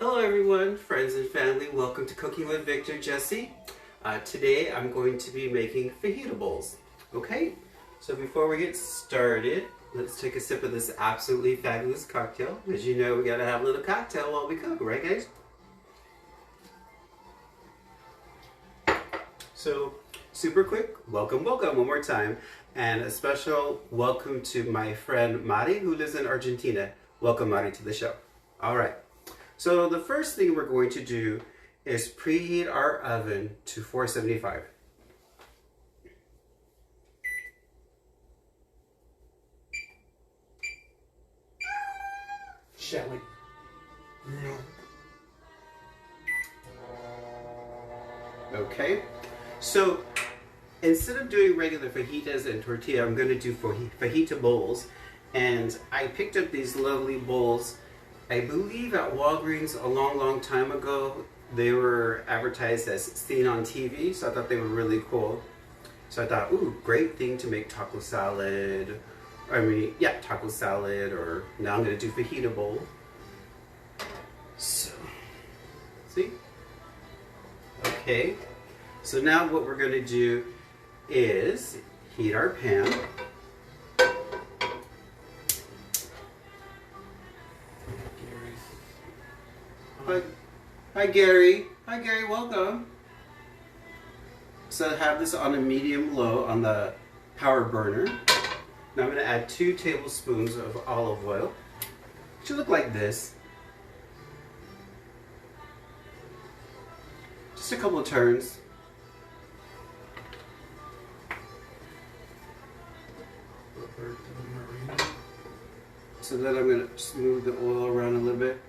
Hello everyone, friends and family. Welcome to Cooking with Victor Jesse. Today I'm going to be making fajita bowls. Okay, so before we get started, let's take a sip of this absolutely fabulous cocktail. As you know, we gotta have a little cocktail while we cook, right guys? So, super quick, welcome one more time. And a special welcome to my friend Mari, who lives in Argentina. Welcome Mari to the show. All right. So the first thing we're going to do is preheat our oven to 475. Shelly. Okay, so instead of doing regular fajitas and tortilla, I'm going to do fajita bowls. And I picked up these lovely bowls, I believe at Walgreens a long time ago. They were advertised as seen on TV, so I thought they were really cool. So I thought, ooh, great thing to make taco salad. Taco salad, or now I'm going to do fajita bowl. So, see? Okay, so now what we're going to do is heat our pan. Hi Gary. Hi Gary, welcome. So have this on a medium-low on the power burner. Now I'm going to add 2 tablespoons of olive oil. It should look like this. Just a couple of turns. So then I'm going to smooth the oil around a little bit.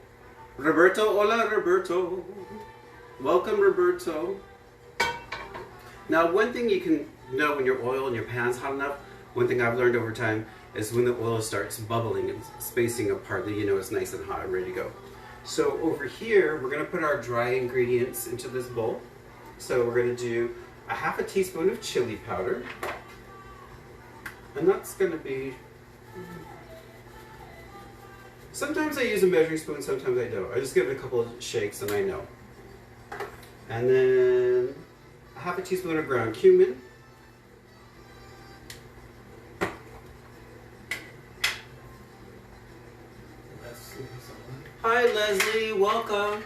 Roberto, hola Roberto. Welcome Roberto. Now one thing you can know when your oil in your pan's hot enough, one thing I've learned over time is when the oil starts bubbling and spacing apart, then you know it's nice and hot and ready to go. So over here, we're going to put our dry ingredients into this bowl. So we're going to do a half a teaspoon of chili powder. And that's going to be... Sometimes I use a measuring spoon, sometimes I don't. I just give it a couple of shakes and I know. And then a half a teaspoon of ground cumin. Hi Leslie, welcome.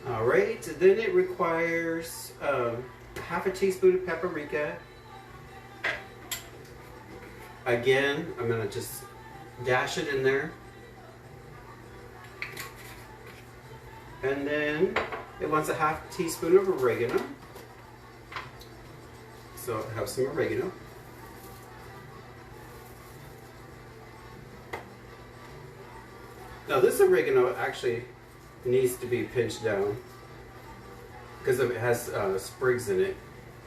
Alright, then it requires half a teaspoon of paprika. Again, I'm going to just dash it in there. And then it wants a half teaspoon of oregano. So I have some oregano. Now this oregano actually needs to be pinched down because it has sprigs in it,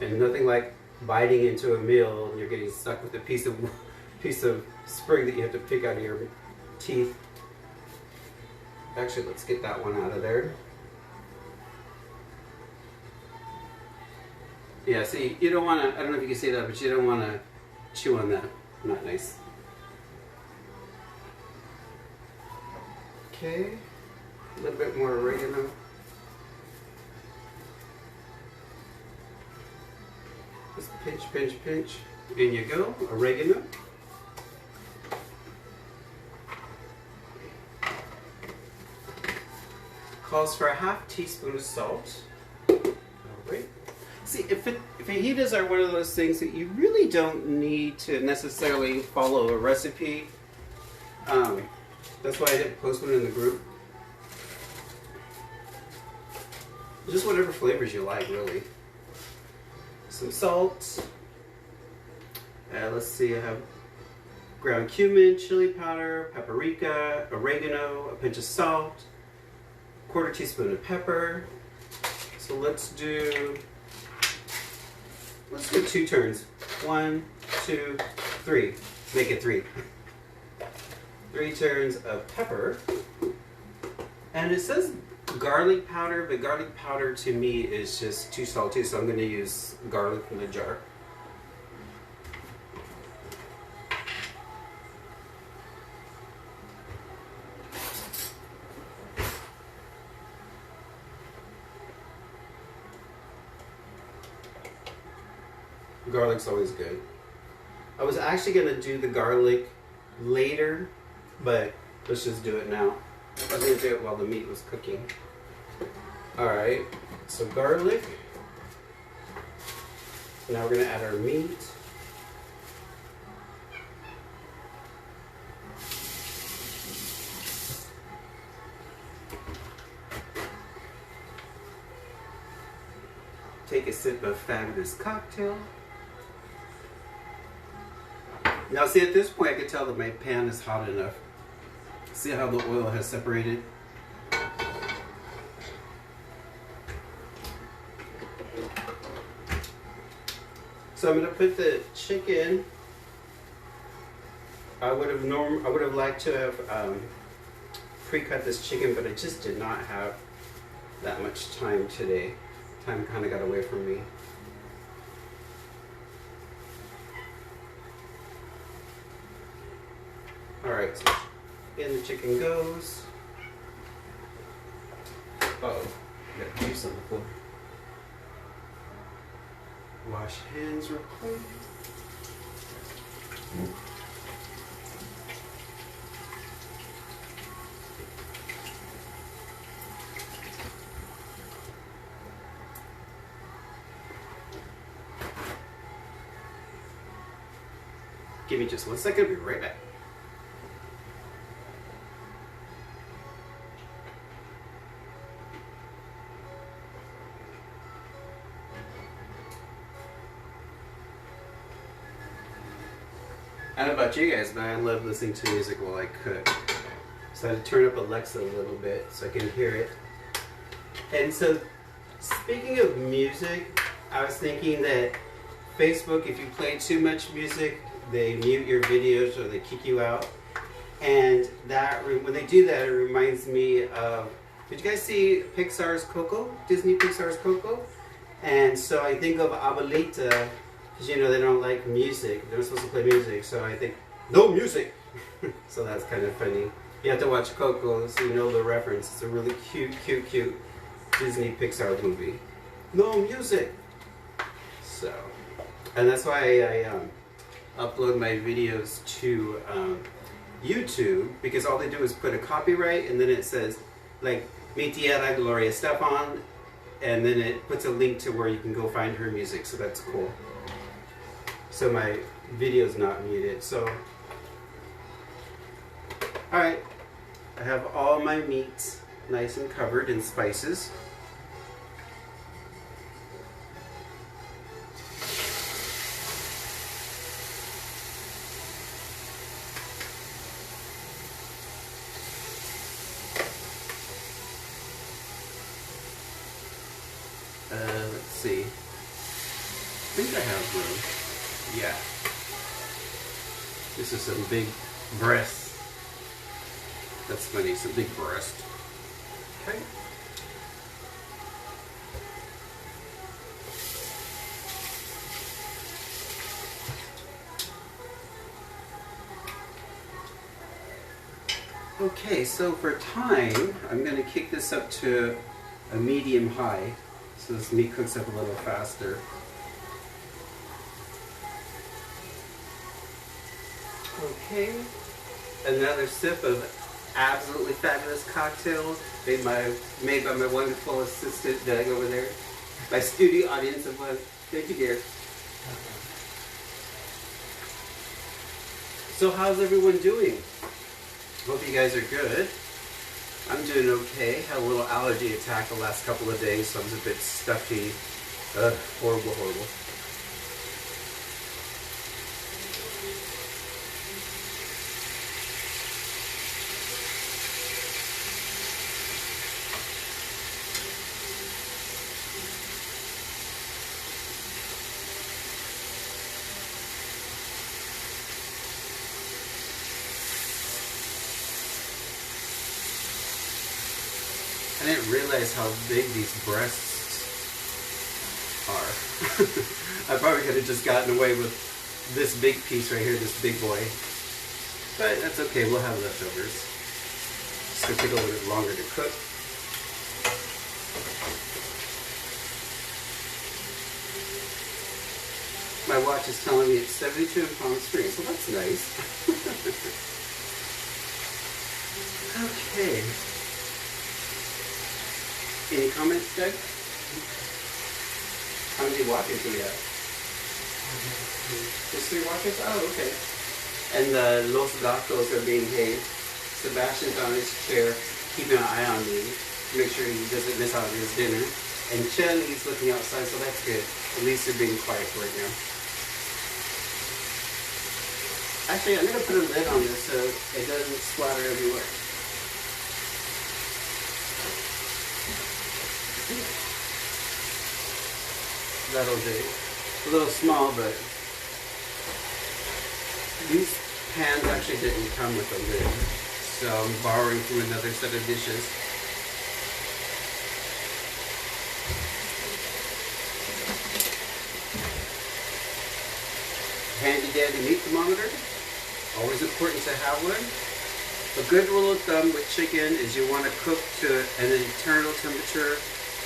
and nothing like biting into a meal and you're getting stuck with a piece of sprig that you have to pick out of your teeth. Actually, let's get that one out of there. Yeah, see, you don't want to, I don't know if you can see that, but you don't want to chew on that. Not nice. Okay, a little bit more oregano. Just pinch. In you go, oregano. Calls for a half teaspoon of salt. Alright. See, fajitas are one of those things that you really don't need to necessarily follow a recipe. That's why I didn't post one in the group. Just whatever flavors you like, really. Some salt. Let's see, I have ground cumin, chili powder, paprika, oregano, a pinch of salt, quarter teaspoon of pepper. So let's do 2 turns. 1, 2, 3. Make it 3. 3 turns of pepper. And it says garlic powder, but garlic powder to me is just too salty, so I'm going to use garlic from the jar. Garlic's always good. I was actually gonna do the garlic later, but let's just do it now. I was gonna do it while the meat was cooking. Alright, so garlic. Now we're gonna add our meat. Take a sip of fabulous cocktail. Now see, at this point I can tell that my pan is hot enough. See how the oil has separated? So I'm going to put the chicken. I would have liked to have pre-cut this chicken, but I just did not have that much time today. Time kind of got away from me. Alright, so in the chicken goes. Uh-oh, gotta do something before. Wash hands real quick. Give me just 1 second, I'll be right back. I don't know about you guys, but I love listening to music while I cook. So I had to turn up Alexa a little bit so I can hear it. And so, speaking of music, I was thinking that Facebook, if you play too much music, they mute your videos or they kick you out. And that, when they do that, it reminds me of, did you guys see Pixar's Coco? Disney Pixar's Coco? And so I think of Abuelita, because you know they don't like music. They're not supposed to play music, so I think, no music! So that's kind of funny. You have to watch Coco so you know the reference. It's a really cute Disney Pixar movie. No music! So, and that's why I upload my videos to YouTube, because all they do is put a copyright and then it says, like, Mi Tierra Gloria Estefan, and then it puts a link to where you can go find her music, so that's cool. So my video's not muted. So, alright, I have all my meats nice and covered in spices. Let's see. I think I have room. Yeah. This is some big breast. That's funny, some big breast. Okay. Okay, so for time, I'm going to kick this up to a medium high, so this meat cooks up a little faster. Okay, another sip of absolutely fabulous cocktail made by my wonderful assistant Doug over there. My studio audience of one. Thank you, dear. So how's everyone doing? Hope you guys are good. I'm doing okay. Had a little allergy attack the last couple of days, so I was a bit stuffy. Horrible, horrible. I didn't realize how big these breasts are. I probably could have just gotten away with this big piece right here, this big boy. But that's okay, we'll have leftovers. It's going to take a little bit longer to cook. My watch is telling me it's 72 in Palm Springs, so that's nice. Okay. Any comments, Doug? How many watches do we have? Just 3 watches? Oh, okay. And the Los Gatos are being paid. Sebastian's on his chair, keeping an eye on me to make sure he doesn't miss out on his dinner. And Chen, he's looking outside, so that's good. At least they're being quiet right now. Actually, I'm going to put a lid on this so it doesn't splatter everywhere. That'll do. A little small, but these pans actually didn't come with a lid, so I'm borrowing from another set of dishes. Handy dandy meat thermometer. Always important to have one. A good rule of thumb with chicken is you want to cook to an internal temperature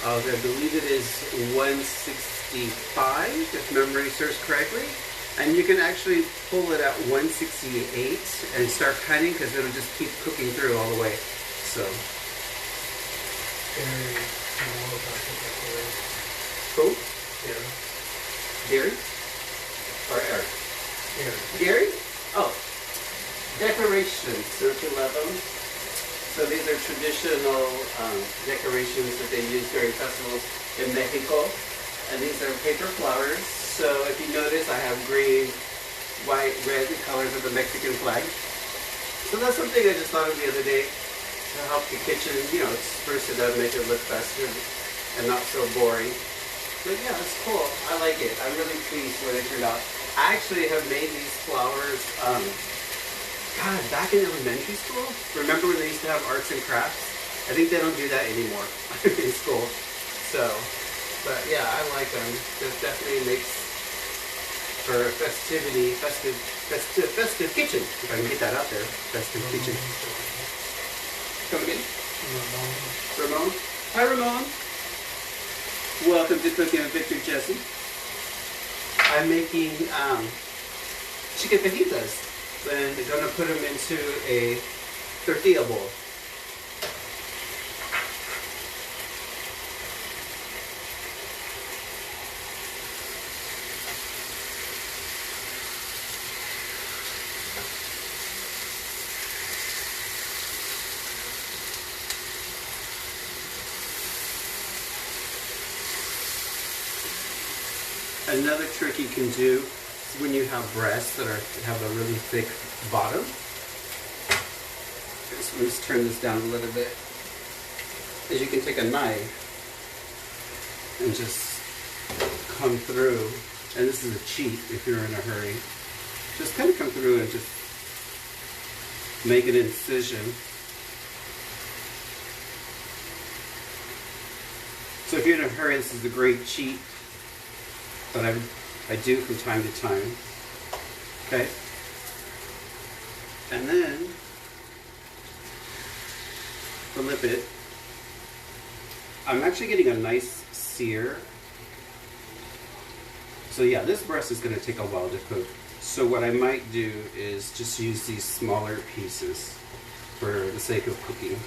of, I believe it is 165, if memory serves correctly. And you can actually pull it at 168 and start cutting because it'll just keep cooking through all the way. So. Who? Gary. Gary? Or Eric? Gary. Gary? Oh. Decorations, don't you love them? So these are traditional decorations that they use during festivals in Mexico. And these are paper flowers. So if you notice, I have green, white, red, the colors of the Mexican flag. So that's something I just thought of the other day to help the kitchen, you know, spruce it up, make it look festive and not so boring. But yeah, it's cool. I like it. I'm really pleased with it turned out. I actually have made these flowers, God, back in elementary school. Remember when they used to have arts and crafts? I think they don't do that anymore in school. So, but yeah, I like them. This definitely makes for a festive kitchen. If I can get that out there, festive kitchen. Come again? Ramon. Hi, Ramon. Welcome to Cooking with Victor Jesse. I'm making chicken fajitas. And I'm going to put them into a tortilla bowl. Another trick you can do is when you have breasts that have a really thick bottom. So let's turn this down a little bit. Is you can take a knife and just come through, and this is a cheat if you're in a hurry. Just kind of come through and just make an incision. So if you're in a hurry, this is a great cheat that I do from time to time. Okay? And then flip it. I'm actually getting a nice sear. So yeah, this breast is going to take a while to cook. So what I might do is just use these smaller pieces for the sake of cooking.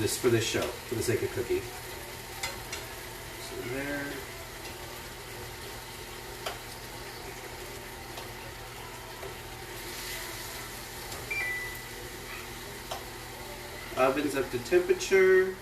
This for this show, for the sake of cooking. So there. Oven's up to temperature.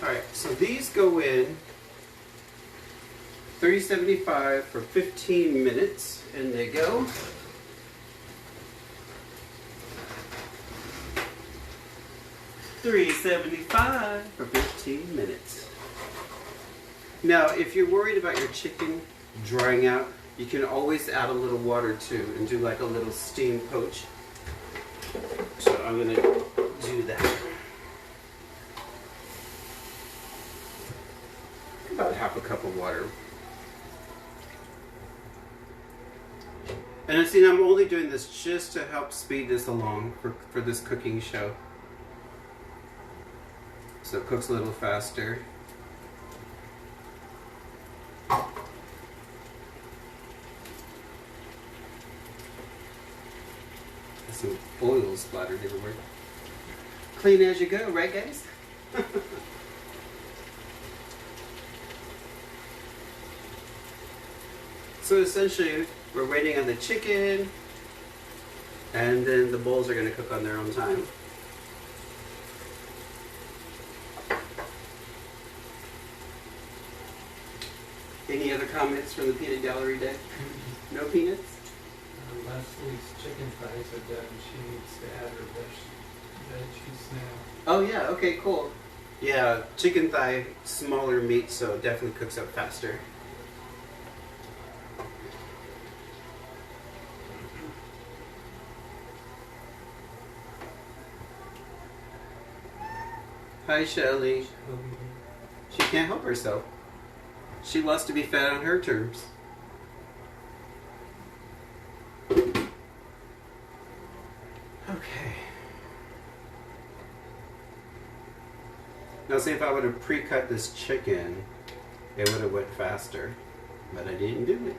Alright, so these go in 375 for 15 minutes, and they go. $3.75 for 15 minutes. Now, if you're worried about your chicken drying out, you can always add a little water too and do like a little steam poach. So I'm going to do that. About half a cup of water. And see, I'm only doing this just to help speed this along for this cooking show. So it cooks a little faster. Some oil splattered everywhere. Clean as you go, right guys? So essentially, we're waiting on the chicken, and then the bowls are going to cook on their own time. Any other comments from the peanut gallery day? No peanuts? Leslie's chicken thighs are done. She needs to add her veggies now. Oh yeah, okay, cool. Yeah, chicken thigh, smaller meat, so it definitely cooks up faster. Hi, Shelly. She can't help herself. She wants to be fed on her terms. Okay. Now, see, if I would have pre-cut this chicken, it would have went faster, but I didn't do it.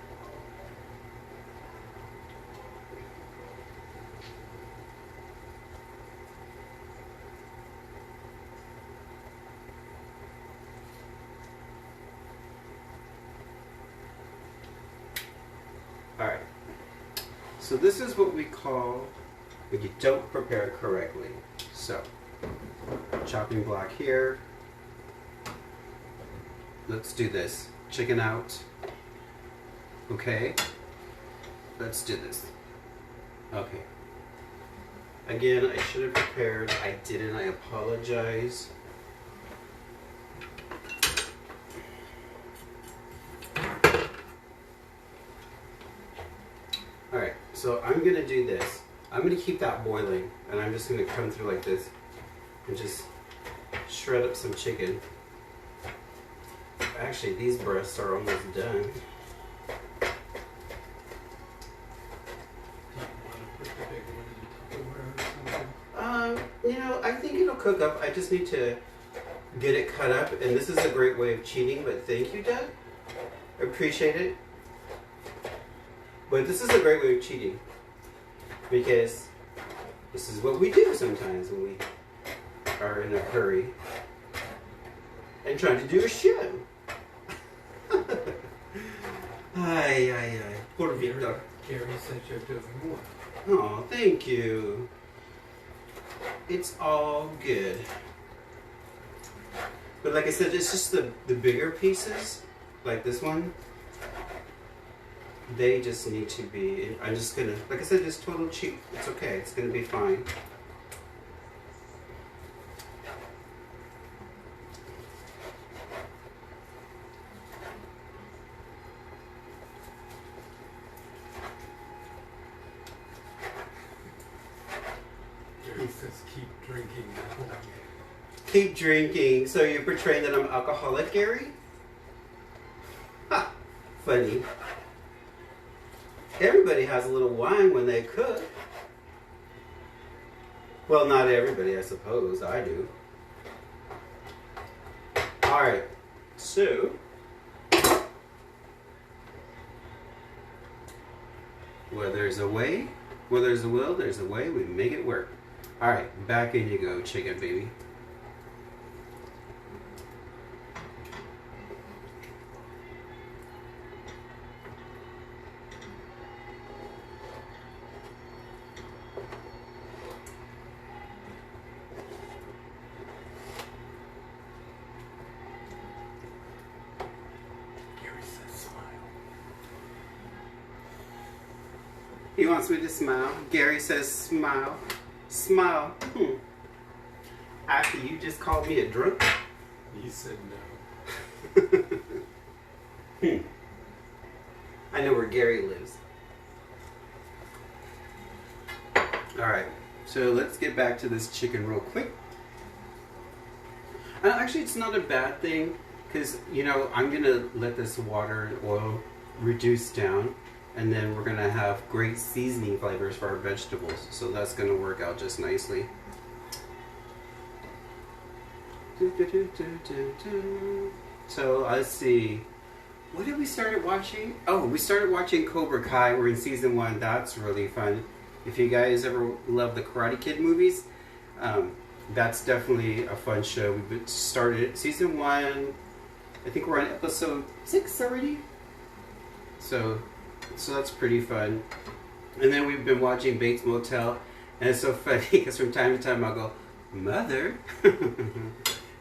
Alright, so this is what we call when you don't prepare it correctly. So, chopping block here. Let's do this. Chicken out. Okay, let's do this. Okay. Again, I should have prepared. I didn't. I apologize. Alright, so I'm going to do this. I'm going to keep that boiling, and I'm just going to come through like this and just shred up some chicken. Actually, these breasts are almost done. You know, I think it'll cook up. I just need to get it cut up, and this is a great way of cheating, but thank you, Doug. Appreciate it. But this is a great way of cheating, because this is what we do sometimes when we are in a hurry and trying to do a show. Ay, ay, ay. Poor Victor. Gary said you're doing well. Oh, thank you. It's all good. But like I said, it's just the bigger pieces, like this one. They just need to be, I'm just gonna, like I said, just total cheap. It's okay, it's gonna be fine. Gary says keep drinking. Keep drinking. So you're portraying that I'm alcoholic, Gary? Ha! Funny. Everybody has a little wine when they cook. Well, not everybody, I suppose. I do. Alright, so where there's a way, where there's a will, there's a way. We make it work. Alright, back in you go, chicken baby. He wants me to smile. Gary says smile. Smile. After you just called me a drunk? He said no. I know where Gary lives. Alright, so let's get back to this chicken real quick. Actually, it's not a bad thing, because, you know, I'm going to let this water and oil reduce down. And then we're gonna have great seasoning flavors for our vegetables. So that's gonna work out just nicely. So let's see. What did we start watching? Oh, we started watching Cobra Kai. We're in season 1. That's really fun. If you guys ever love the Karate Kid movies, that's definitely a fun show. We've started season 1. I think we're on episode 6 already. So that's pretty fun. And then we've been watching Bates Motel, and it's so funny because from time to time I'll go, Mother.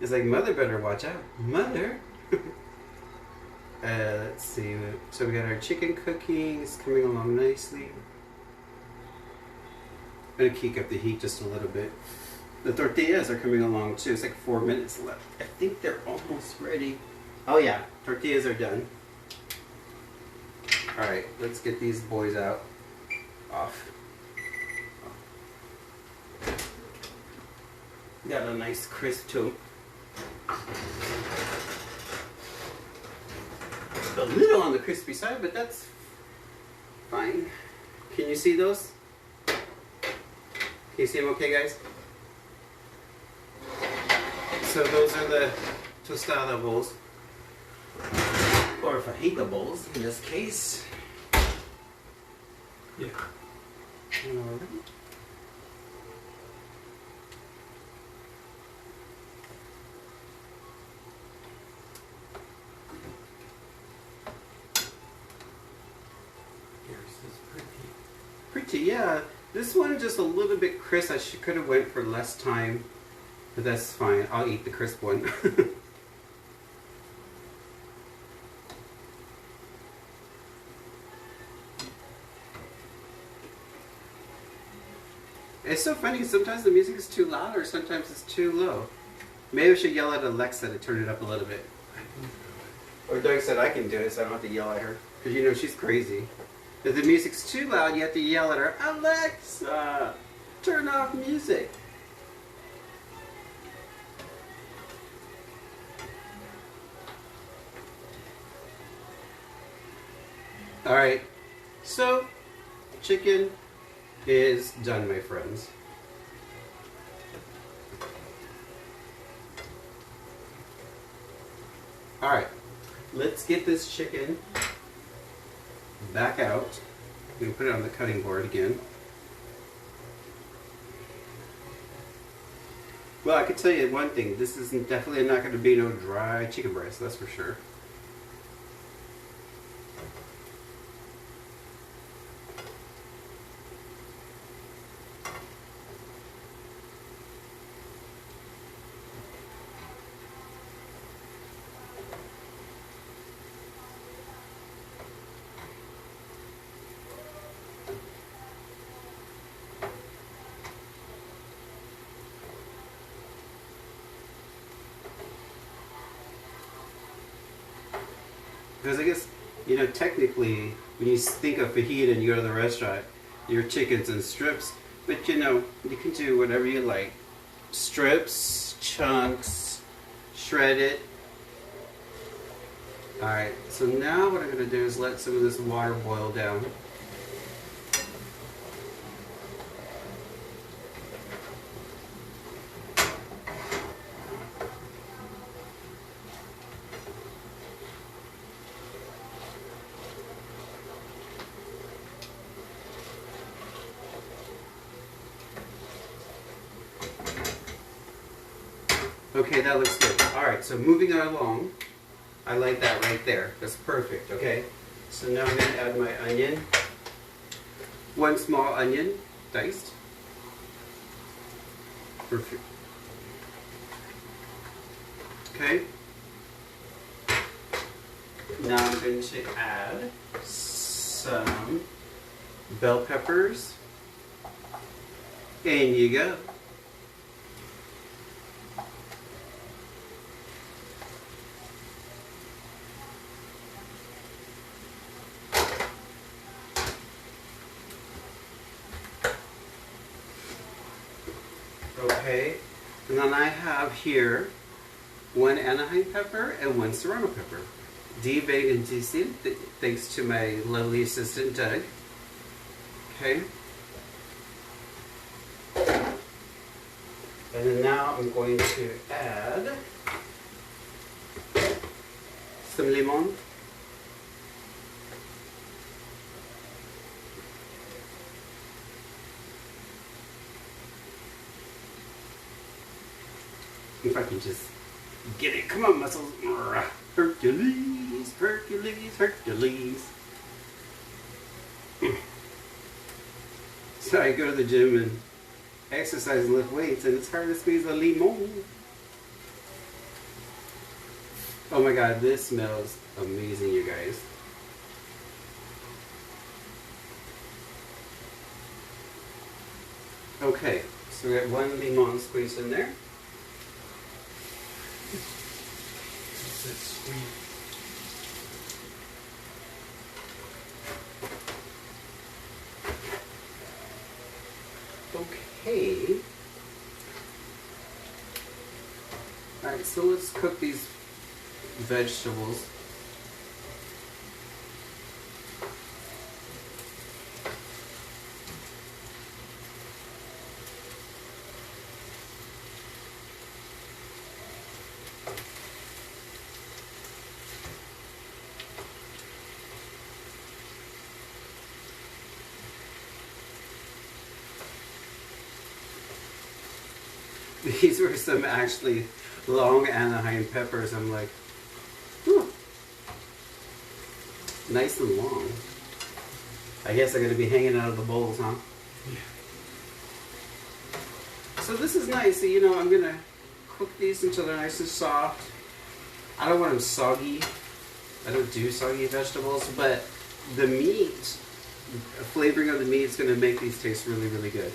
It's like, Mother better watch out. Mother. Let's see. So we got our chicken cooking. It's coming along nicely. I'm gonna kick up the heat just a little bit. The tortillas are coming along too. It's like 4 minutes left. I think they're almost ready. Oh yeah, tortillas are done. All right, let's get these boys out. Off. Got a nice crisp too. A little on the crispy side, but that's fine. Can you see those? Can you see them okay, guys? So those are the tostada bowls. Or fajita bowls, in this case. Yeah. Alright. Pretty, yeah. This one just a little bit crisp. I could have went for less time, but that's fine. I'll eat the crisp one. It's so funny. Sometimes the music is too loud, or sometimes it's too low. Maybe I should yell at Alexa to turn it up a little bit. Or Doug said I can do it, so I don't have to yell at her, because you know she's crazy. If the music's too loud, you have to yell at her, Alexa, turn off music. Alright, so chicken is done, my friends. Alright, let's get this chicken back out. I'm going to put it on the cutting board again. Well, I can tell you one thing. This is definitely not going to be no dry chicken breast, that's for sure. Because I guess, you know, technically, when you think of fajita and you go to the restaurant, your chicken's in strips. But, you know, you can do whatever you like. Strips, chunks, shred it. Alright, so now what I'm going to do is let some of this water boil down. Okay, that looks good. Alright, so moving on along. I like that right there. That's perfect, okay? So now I'm going to add my onion. 1 small onion, diced. Perfect. Okay. Now I'm going to add some bell peppers. In you go. Okay, and then I have here 1 Anaheim pepper and 1 serrano pepper. Die Wegen sind, thanks to my lovely assistant Doug. Okay. And then now I'm going to add some lemon. If I can just get it. Come on, muscles. Hercules, Hercules, Hercules. So I go to the gym and exercise and lift weights, and it's hard to squeeze a limon. Oh my god, this smells amazing, you guys. Okay, so we got one limon squeezed in there. It's sweet. Okay. Alright, so let's cook these vegetables. These were some actually long Anaheim peppers. I'm like, whew, nice and long. I guess they're going to be hanging out of the bowls, huh? Yeah. So this is nice. So, you know, I'm going to cook these until they're nice and soft. I don't want them soggy. I don't do soggy vegetables, but the meat, the flavoring of the meat is going to make these taste really, really good.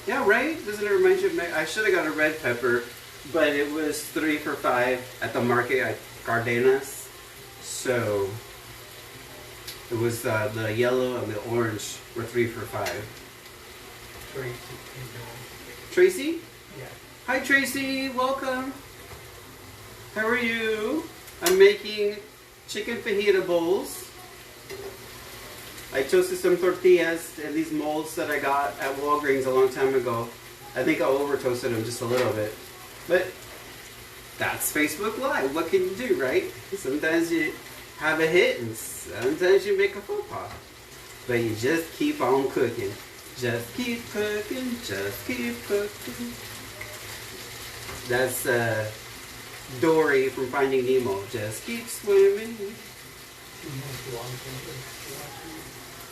Yeah, right? Doesn't it remind you of I should have got a red pepper, but it was 3 for $5 at the market at Cardenas. So it was the yellow and the orange were 3 for $5. Tracy? Yeah. Hi Tracy, welcome. How are you? I'm making chicken fajita bowls. I toasted some tortillas in these molds that I got at Walgreens a long time ago. I think I over toasted them just a little bit. But that's Facebook Live. What can you do, right? Sometimes you have a hit and sometimes you make a faux pas. But you just keep on cooking. Just keep cooking, just keep cooking. That's Dory from Finding Nemo. Just keep swimming.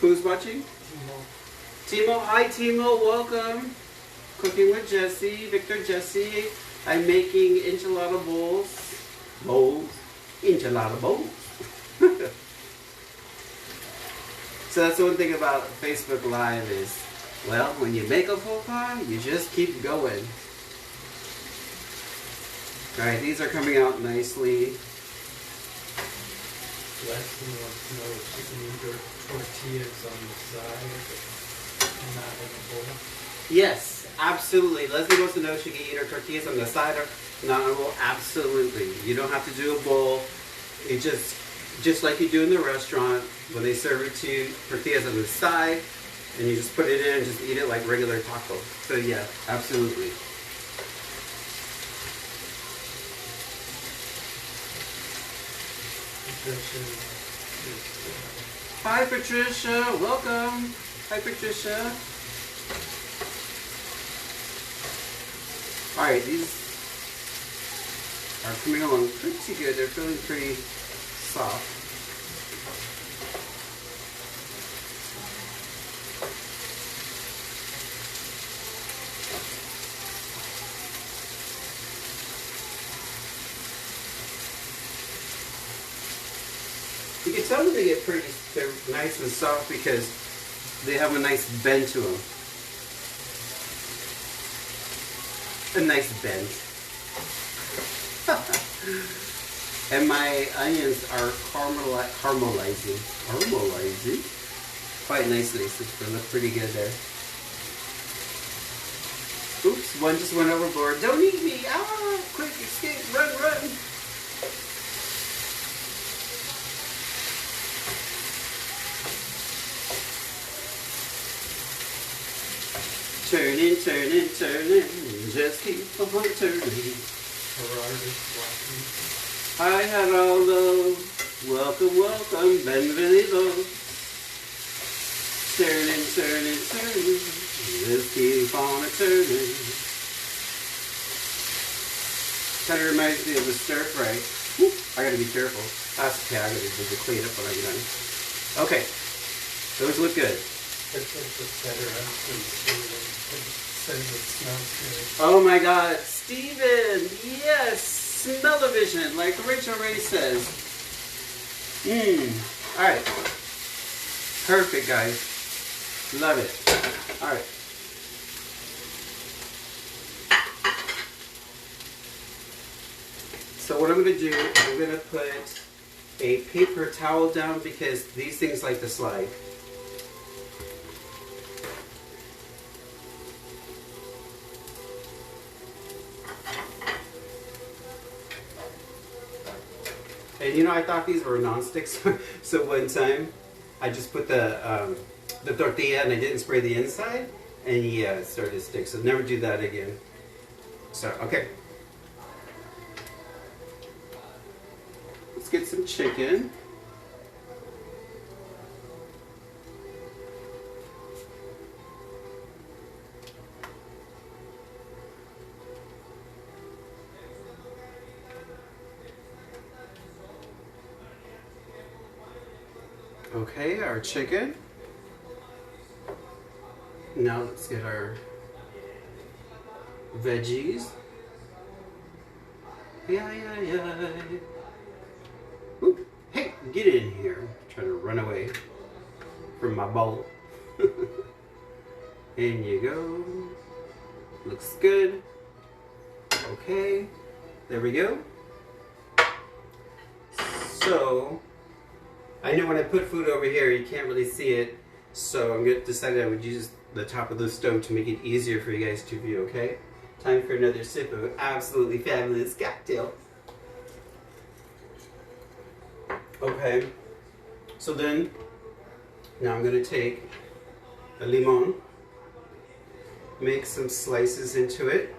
Who's watching? Timo. Hi Timo, welcome. Cooking with Jesse, Victor Jesse. I'm making enchilada bowls. Enchilada bowls. So that's the one thing about Facebook Live is, well, when you make a faux pas, you just keep going. Alright, these are coming out nicely. Leslie wants to know if she can eat her tortillas on the side and not in a bowl. Yes, absolutely. Leslie wants to know if she can eat her tortillas on the side or not on a bowl. Absolutely. You don't have to do a bowl. It just like you do in the restaurant when they serve it to you, tortillas on the side, and you just put it in and just eat it like regular taco. So yeah, absolutely. Hi Patricia, welcome. Hi Patricia. Alright, these are coming along pretty good. They're feeling pretty soft. You can tell them they get they're nice and soft because they have a nice bend to them. A nice bend. And my onions are caramelizing quite nicely, so it's going to look pretty good there. Oops, one just went overboard. Don't eat me! Ah! Quick, escape! Run, run! Turning, turning, turning, just keep on turning. Hi, Geraldo. Welcome, welcome, bienvenido. Turning, turning, turning, just keep on turning. Kind of reminds me of the stir fry. Whoop, I gotta be careful. That's okay, I gotta clean up when I'm done. Okay, those look good. Oh my God, Steven! Yes! Smell-o-vision, like Rachel Ray says. Alright. Perfect, guys. Love it. Alright. So what I'm going to do, I'm going to put a paper towel down because these things like to slide. And you know, I thought these were non-sticks, so one time I just put the tortilla and I didn't spray the inside, and yeah, it started to stick. So never do that again. So, okay. Let's get some chicken. Okay, our chicken. Now let's get our veggies. Yeah. Oop. Hey, get in here. I'm trying to run away from my bowl. In you go. Looks good. Okay, there we go. So, I know when I put food over here, you can't really see it, so I'm going to decide I would use the top of the stove to make it easier for you guys to view, okay? Time for another sip of absolutely fabulous cocktail. Okay, so then, now I'm going to take a limon, make some slices into it.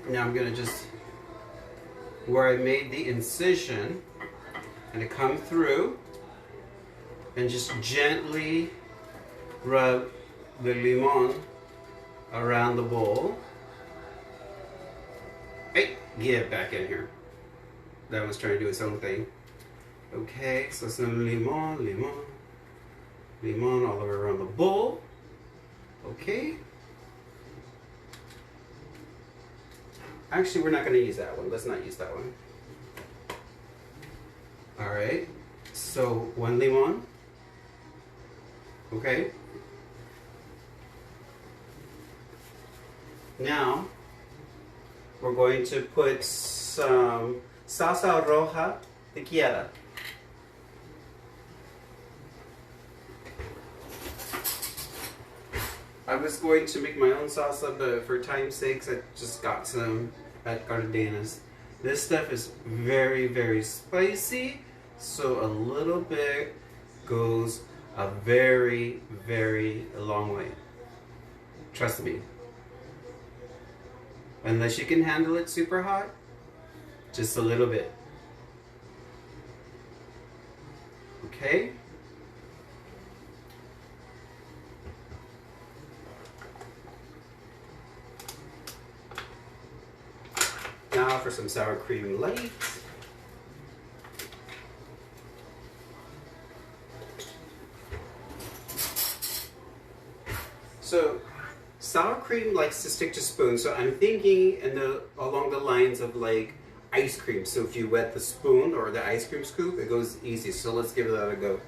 Now I'm going to just, where I made the incision, I'm going to come through and just gently rub the limon around the bowl. Hey, get back in here. That one's trying to do its own thing. Okay, so some limon all the way around the bowl. Okay. Actually, we're not going to use that one. Let's not use that one. Alright, so one limon. Okay. Now, we're going to put some salsa roja tequila. I was going to make my own salsa, but for time's sake, I just got some at Cardenas. This stuff is very, very spicy, so a little bit goes a very, very long way. Trust me. Unless you can handle it super hot, just a little bit. Okay? Now for some sour cream light. So sour cream likes to stick to spoons, so I'm thinking along the lines of like ice cream. So if you wet the spoon or the ice cream scoop, it goes easy. So let's give that a go.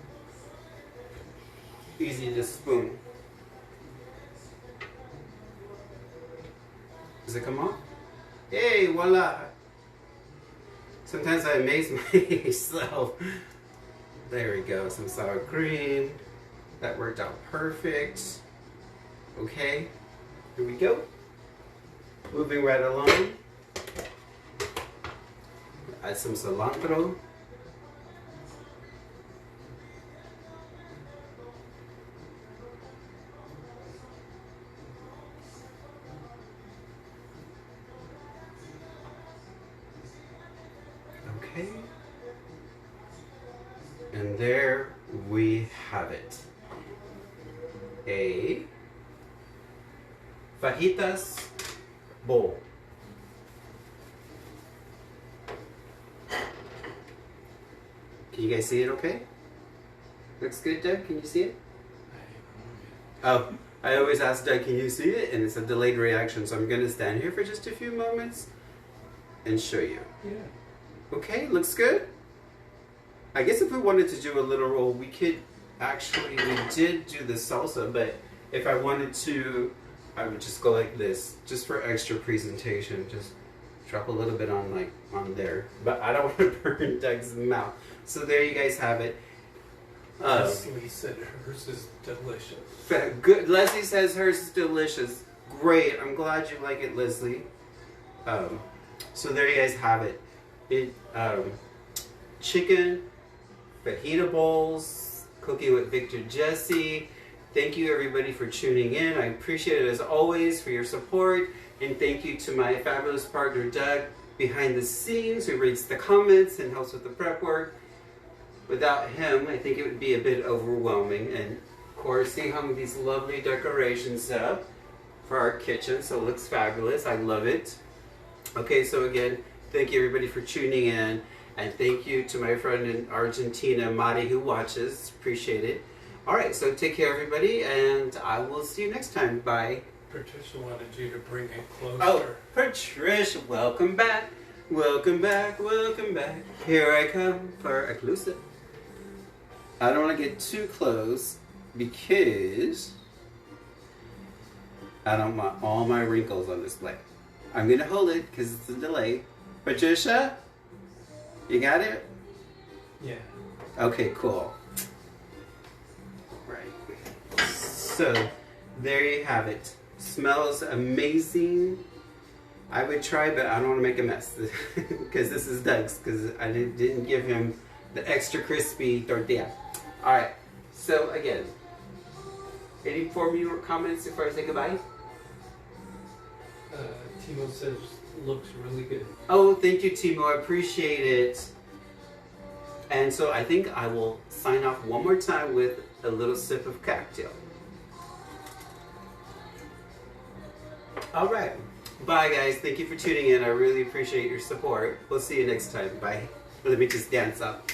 Easy to spoon. Does it come off? Hey, voila! Sometimes I amaze myself. There we go, some sour cream. That worked out perfect. Okay, here we go. Moving right along. Add some cilantro. Okay. And there we have it. A fajitas bowl. Can you guys see it okay? Looks good, Doug? Can you see it? Oh, I always ask Doug, can you see it? And it's a delayed reaction, so I'm going to stand here for just a few moments and show you. Yeah. Okay, looks good? I guess if we wanted to do a little roll, we could actually, we did do the salsa, but if I wanted to, I would just go like this, just for extra presentation. Just drop a little bit on like on there. But I don't want to burn Doug's mouth. So there you guys have it. Leslie said hers is delicious. Good. Leslie says hers is delicious. Great. I'm glad you like it, Leslie. So there you guys have it. Chicken, fajita bowls, cooking with Victor Jesse. Thank you everybody for tuning in. I appreciate it as always for your support. And thank you to my fabulous partner Doug behind the scenes who reads the comments and helps with the prep work. Without him, I think it would be a bit overwhelming. And of course, he hung these lovely decorations up for our kitchen, so it looks fabulous. I love it. Okay, so again, thank you everybody for tuning in. And thank you to my friend in Argentina, Mari, who watches. Appreciate it. All right, so take care, everybody, and I will see you next time. Bye. Patricia wanted you to bring it closer. Oh, Patricia, welcome back. Welcome back, welcome back. Here I come for a close-up. I don't want to get too close because I don't want all my wrinkles on display. I'm going to hold it because it's a delay. Patricia, you got it? Yeah. Okay, cool. Right. So, there you have it. Smells amazing. I would try, but I don't want to make a mess because this is Doug's, because I didn't give him the extra crispy tortilla. Alright, so again, any more comments before I say goodbye? Timo says looks really good. Oh, thank you, Timo. I appreciate it. And so I think I will sign off one more time with a little sip of cocktail. All right. Bye, guys. Thank you for tuning in. I really appreciate your support. We'll see you next time. Bye. Let me just dance up.